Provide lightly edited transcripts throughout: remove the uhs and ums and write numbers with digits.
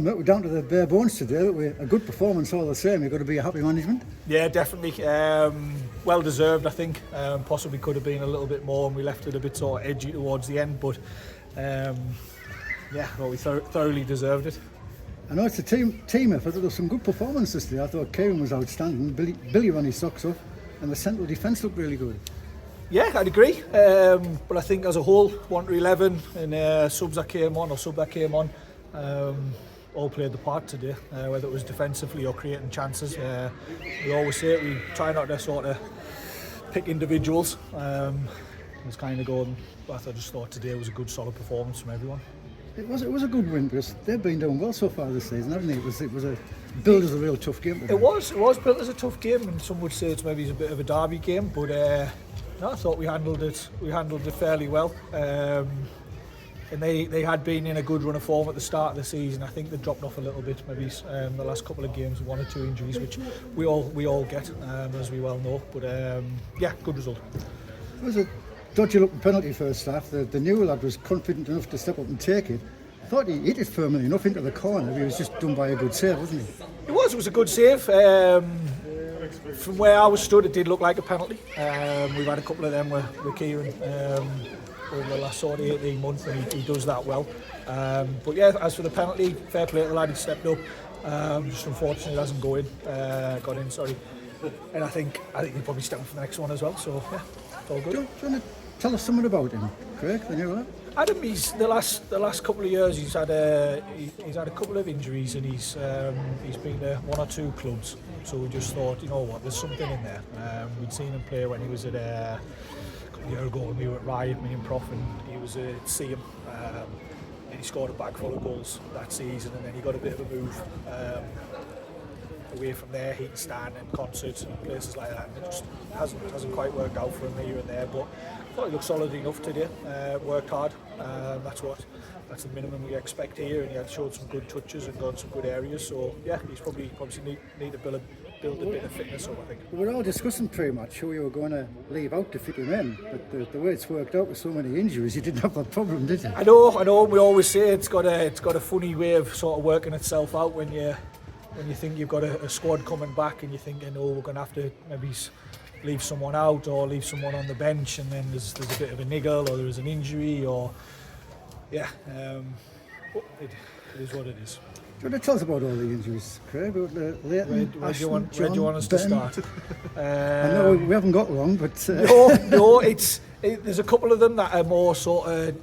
admit we're down to the bare bones today, but we're a good performance all the same. You've got to be a happy management. Yeah, definitely. Well deserved, I think. Possibly could have been a little bit more, and we left it a bit sort of edgy towards the end, but well, we thoroughly deserved it. I know it's a team effort. There was some good performances today. I thought Kieran was outstanding. Billy ran his socks off, and the central defence looked really good. Yeah, I'd agree. But I think as a whole, 1 to 11 and sub that came on, all played the part today, whether it was defensively or creating chances. We always say it, we try not to sort of pick individuals. It's kind of going, but I just thought today was a good, solid performance from everyone. It was a good win because they've been doing well so far this season, haven't they? It was a billed as a real tough game today. It was built as a tough game, and some would say it's maybe a bit of a derby game, but no, I thought we handled it fairly well. And they had been in a good run of form at the start of the season. I think they dropped off a little bit, maybe the last couple of games, 1 or 2 injuries, which we all get, as we well know. But good result. It was a dodgy looking penalty first half. The new lad was confident enough to step up and take it. I thought he hit it firmly enough into the corner. He was just done by a good save, wasn't he? It was a good save. From where I was stood, it did look like a penalty. We've had a couple of them with Kieran over the last sort of 18 months, and he does that well. But yeah, as for the penalty, fair play to the lad, he stepped up. Just unfortunately, it hasn't got in. And I think he'll probably step up for the next one as well. So yeah, it's all good. Do you want to tell us something about him, Craig, the new lad? Adam, he's the last couple of years he's had a couple of injuries, and he's been to 1 or 2 clubs. So we just thought, you know what, there's something in there. We'd seen him play when he was at a year ago when we were at Riot, me and Prof, and he was at Seaham, and he scored a bag full of goals that season, and then he got a bit of a move away from there, Heaton and concerts and places like that, and it just hasn't quite worked out for him here and there, but I thought he looked solid enough today, worked hard, that's the minimum we expect here, and he had showed some good touches and gone some good areas, so yeah, he's probably need to build a bit of fitness up, I think. We were all discussing pre-match who you were going to leave out to fit him in, but the way it's worked out with so many injuries, you didn't have that problem, did you? I know. We always say it's got a funny way of sort of working itself out when you think you've got a squad coming back and you're thinking, oh, we're going to have to maybe leave someone out or leave someone on the bench, and then there's a bit of a niggle or there's an injury or it is what it is. Do you want to tell us about all the injuries, Craig? Leighton, Where do you want us to start? I know we haven't got long, but... No, there's a couple of them that are more sort of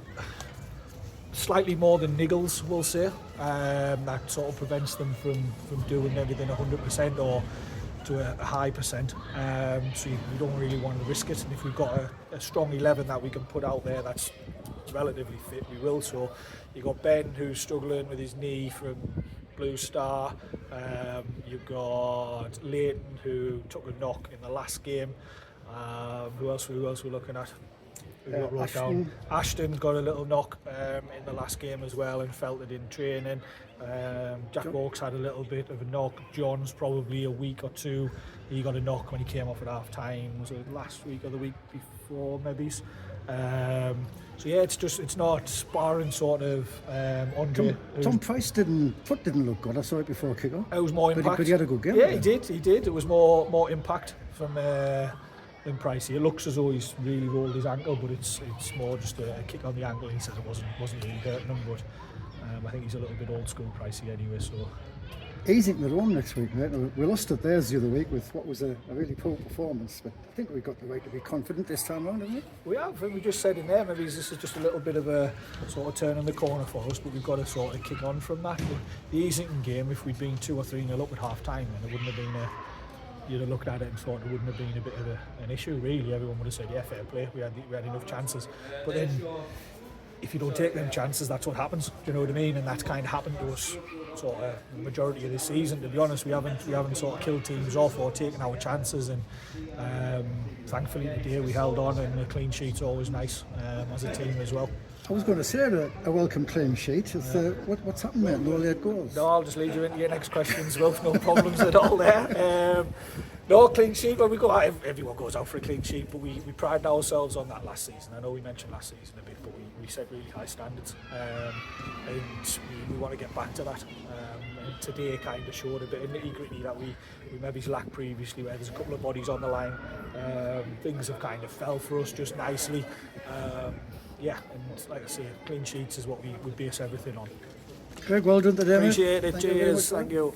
slightly more than niggles, we'll say, that sort of prevents them from doing everything 100% or to a high percent. So we don't really want to risk it, and if we've got a strong 11 that we can put out there that's relatively fit, we will. So you've got Ben, who's struggling with his knee from Blue Star. You've got Leighton, who took a knock in the last game. Who else we're looking at? Ashton's got a little knock in the last game as well and felt it in training. Jack Oakes had a little bit of a knock. John's probably a week or 2. He got a knock when he came off at half time. Was it last week or the week before, maybe? So yeah, it's not sparring sort of Andre. Tom Price didn't look good. I saw it before kick-off. It was more impact. But he had a good game. Yeah, he did. It was more impact from than Pricey. It looks as though he's really rolled his ankle, but it's more just a kick on the ankle. He says it wasn't really hurting him, but I think he's a little bit old school Pricey anyway. So he's in the home next week, mate. We lost at theirs the other week with what was a really poor performance, but I think we got the right to be confident this time round, haven't we? We have. We just said in there, maybe this is just a little bit of a sort of turn in the corner for us, but we've got to sort of kick on from that. The Easington game, if we'd been 2 or 3-0 up at half time, then it wouldn't have been you'd have looked at it and thought it wouldn't have been a bit of an issue, really. Everyone would have said, yeah, fair play, we had enough chances. But then, if you don't take them chances, that's what happens. Do you know what I mean? And that's kind of happened to us sort of the majority of this season. To be honest, we haven't sort of killed teams off or taken our chances. And thankfully today we held on, and a clean sheet's always nice as a team as well. I was going to say a welcome clean sheet. What's happened, mate? No late goals? No, I'll just lead you into your next questions, Wilf. No problems at all there. No, clean sheet. When we go out, everyone goes out for a clean sheet, but we prided ourselves on that last season. I know we mentioned last season a bit, but we set really high standards. And we want to get back to that. And today kind of showed a bit of nitty-gritty that we maybe lacked previously, where there's a couple of bodies on the line. Things have kind of fell for us just nicely. Yeah, and like I say, clean sheets is what we base everything on. Greg, well done today, mate. Appreciate it. Thank you very much, Cheers. Thank you.